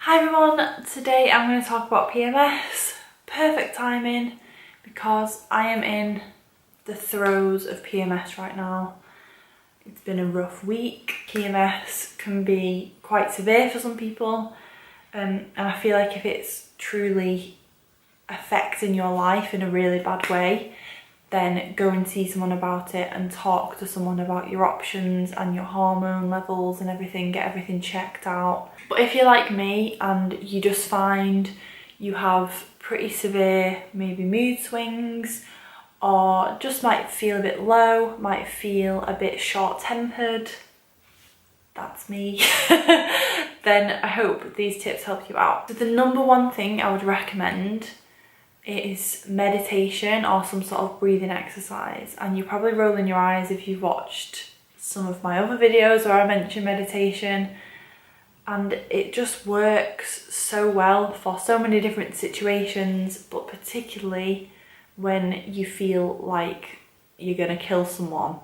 Hi everyone, today I'm going to talk about PMS. Perfect timing because I am in the throes of PMS right now. It's been a rough week. PMS can be quite severe for some people, and I feel like if it's truly affecting your life in a really bad way, then go and see someone about it and talk to someone about your options and your hormone levels and everything, get everything checked out. But if you're like me and you just find you have pretty severe maybe mood swings, or just might feel a bit low, might feel a bit short-tempered, that's me, then I hope these tips help you out. So the number one thing I would recommend is meditation or some sort of breathing exercise. And you're probably rolling your eyes if you've watched some of my other videos where I mention meditation, and it just works so well for so many different situations, but particularly when you feel like you're gonna kill someone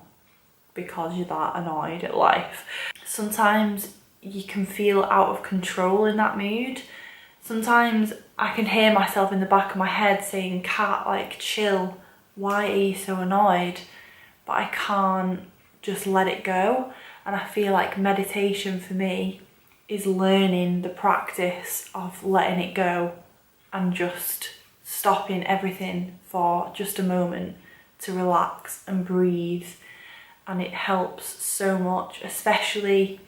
because you're that annoyed at life. Sometimes you can feel out of control in that mood. Sometimes I can hear myself in the back of my head saying, "Kat, like, chill, why are you so annoyed?" But I can't just let it go. And I feel like meditation for me is learning the practice of letting it go and just stopping everything for just a moment to relax and breathe. And it helps so much, especially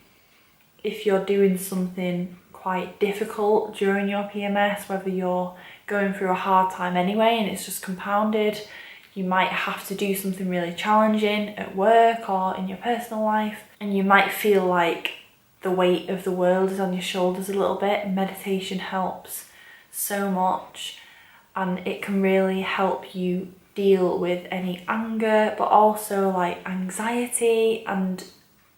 if you're doing something quite difficult during your PMS, whether you're going through a hard time anyway and it's just compounded. You might have to do something really challenging at work or in your personal life, and you might feel like the weight of the world is on your shoulders a little bit. Meditation helps so much, and it can really help you deal with any anger, but also like anxiety and,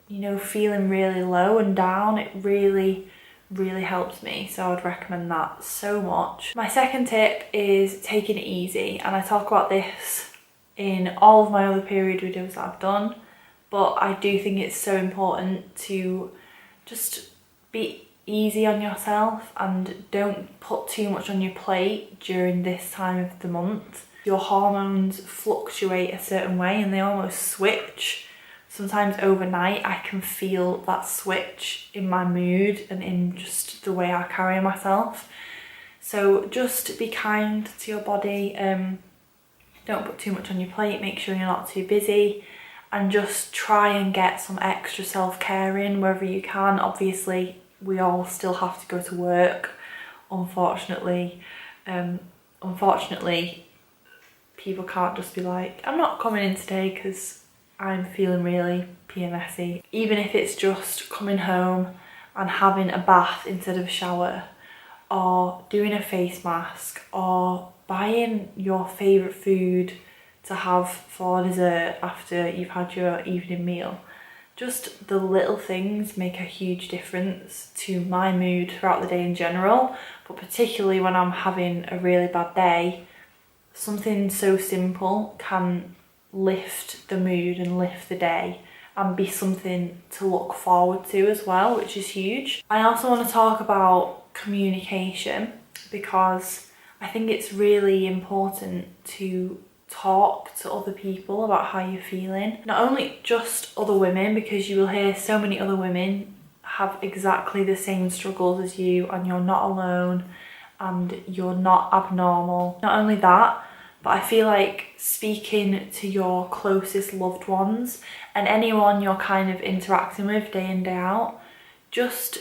you know, feeling really low and down. It really helps me, so I would recommend that so much. My second tip is taking it easy, and I talk about this in all of my other period videos that I've done, but I do think it's so important to just be easy on yourself and don't put too much on your plate during this time of the month. Your hormones fluctuate a certain way and they almost switch. Sometimes overnight I can feel that switch in my mood and in just the way I carry myself. So just be kind to your body. Don't put too much on your plate, make sure you're not too busy, and just try and get some extra self-care in wherever you can. Obviously, we all still have to go to work, unfortunately. Unfortunately, people can't just be like, "I'm not coming in today because I'm feeling really PMSy." Even if it's just coming home and having a bath instead of a shower, or doing a face mask, or buying your favourite food to have for dessert after you've had your evening meal. Just the little things make a huge difference to my mood throughout the day in general, but particularly when I'm having a really bad day. Something so simple can lift the mood and lift the day and be something to look forward to as well, which is huge. I also want to talk about communication because I think it's really important to talk to other people about how you're feeling. Not only just other women, because you will hear so many other women have exactly the same struggles as you and you're not alone and you're not abnormal. Not only that, but I feel like speaking to your closest loved ones and anyone you're kind of interacting with day in, day out, just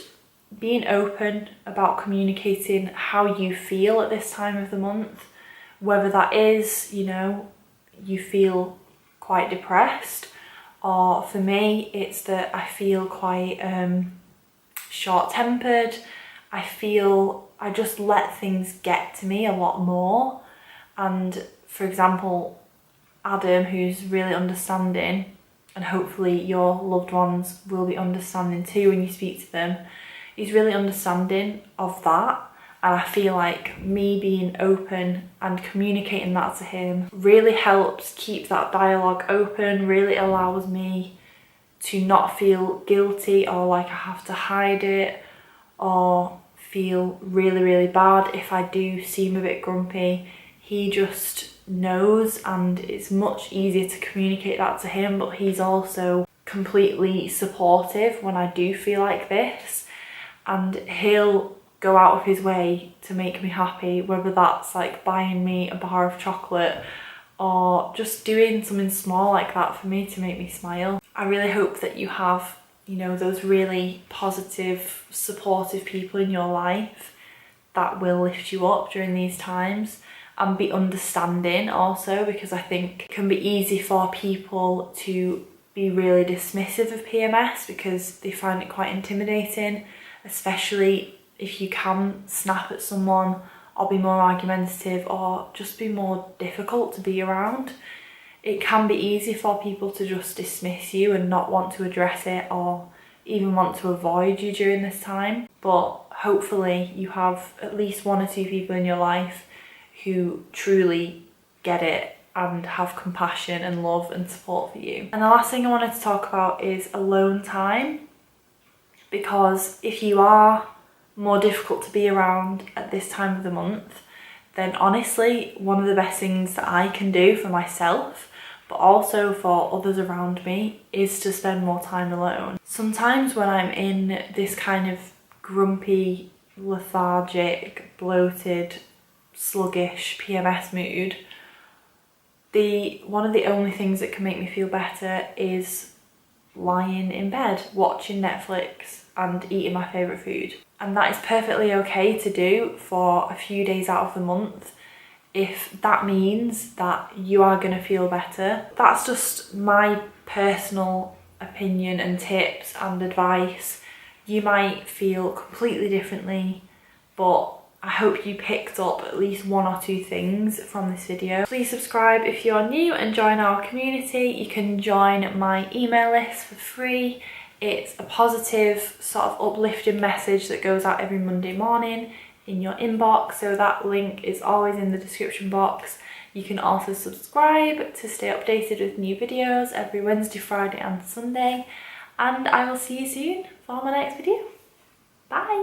being open about communicating how you feel at this time of the month, whether that is, you know, you feel quite depressed, or for me, it's that I feel quite short-tempered. I just let things get to me a lot more. And for example, Adam, who's really understanding, and hopefully your loved ones will be understanding too when you speak to them, he's really understanding of that. And I feel like me being open and communicating that to him really helps keep that dialogue open, really allows me to not feel guilty or like I have to hide it or feel really bad if I do seem a bit grumpy. He just knows, and it's much easier to communicate that to him, but he's also completely supportive when I do feel like this, and he'll go out of his way to make me happy, whether that's like buying me a bar of chocolate or just doing something small like that for me to make me smile. I really hope that you have, you know, those really positive, supportive people in your life that will lift you up during these times and be understanding also, because I think it can be easy for people to be really dismissive of PMS because they find it quite intimidating, especially if you can snap at someone or be more argumentative or just be more difficult to be around. It can be easy for people to just dismiss you and not want to address it or even want to avoid you during this time. But hopefully you have at least 1 or 2 people in your life who truly get it and have compassion and love and support for you. And the last thing I wanted to talk about is alone time, because if you are more difficult to be around at this time of the month, then honestly one of the best things that I can do for myself, but also for others around me, is to spend more time alone. Sometimes when I'm in this kind of grumpy, lethargic, bloated, sluggish PMS mood, one of the only things that can make me feel better is lying in bed, watching Netflix and eating my favourite food. And that is perfectly okay to do for a few days out of the month if that means that you are going to feel better. That's just my personal opinion and tips and advice. You might feel completely differently, but I hope you picked up at least 1 or 2 things from this video. Please subscribe if you're new and join our community. You can join my email list for free. It's a positive, sort of uplifting message that goes out every Monday morning in your inbox, so that link is always in the description box. You can also subscribe to stay updated with new videos every Wednesday, Friday and Sunday, and I will see you soon for my next video. Bye!